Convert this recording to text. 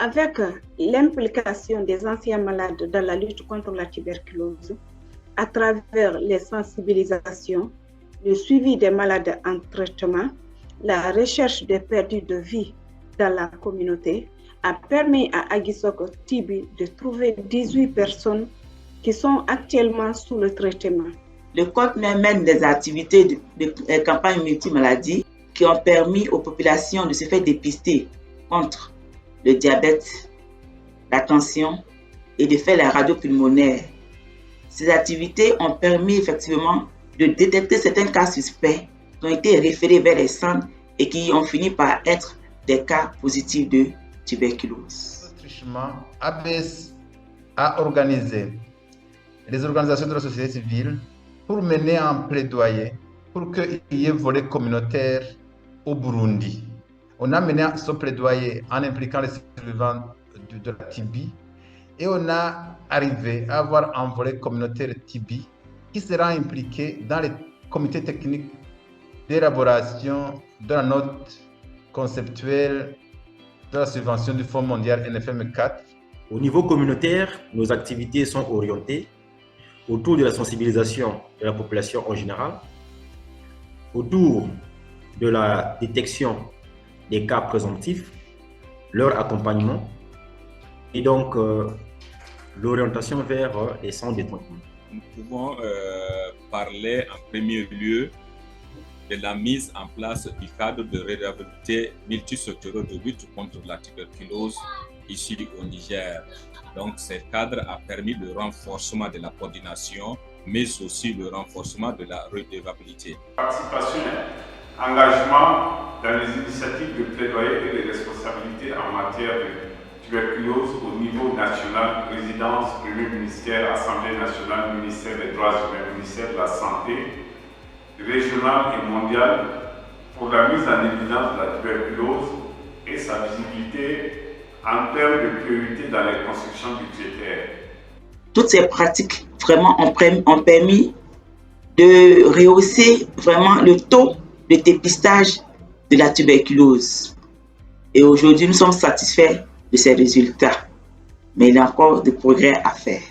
avec l'implication des anciens malades dans la lutte contre la tuberculose, à travers les sensibilisations, le suivi des malades en traitement, la recherche des perdus de vie dans la communauté, a permis à Aguisoko Tibi de trouver 18 personnes qui sont actuellement sous le traitement. Le COT mène des activités de campagne multimaladie qui ont permis aux populations de se faire dépister contre le diabète, la tension et de faire la radio pulmonaire. Ces activités ont permis effectivement de détecter certains cas suspects qui ont été référés vers les centres et qui ont fini par être des cas positifs de tuberculose. ABS a organisé les organisations de la société civile pour mener un plaidoyer pour qu'il y ait volet communautaire au Burundi. On a mené ce plaidoyer en impliquant les survivants de la TB et on a arrivé à avoir un volet communautaire TB qui sera impliqué dans les comités techniques d'élaboration de la note conceptuelle de la subvention du Fonds mondial NFM 4. Au niveau communautaire, nos activités sont orientées autour de la sensibilisation de la population en général, autour de la détection des cas présomptifs, leur accompagnement et donc l'orientation vers les centres de traitement. Nous pouvons parler en premier lieu de la mise en place du cadre de réhabilitation multisectoriel de lutte contre la tuberculose ici au Niger. Donc, ce cadre a permis le renforcement de la coordination, mais aussi le renforcement de la redevabilité. Participation, engagement dans les initiatives de plaidoyer et de responsabilité en matière de tuberculose au niveau national, présidence, Premier ministère, Assemblée nationale, ministère des droits humains, ministère de la santé, régional et mondial pour la mise en évidence de la tuberculose et sa visibilité en termes de priorité dans les constructions budgétaires. Toutes ces pratiques vraiment ont permis de rehausser vraiment le taux de dépistage de la tuberculose. Et aujourd'hui, nous sommes satisfaits de ces résultats. Mais il y a encore des progrès à faire.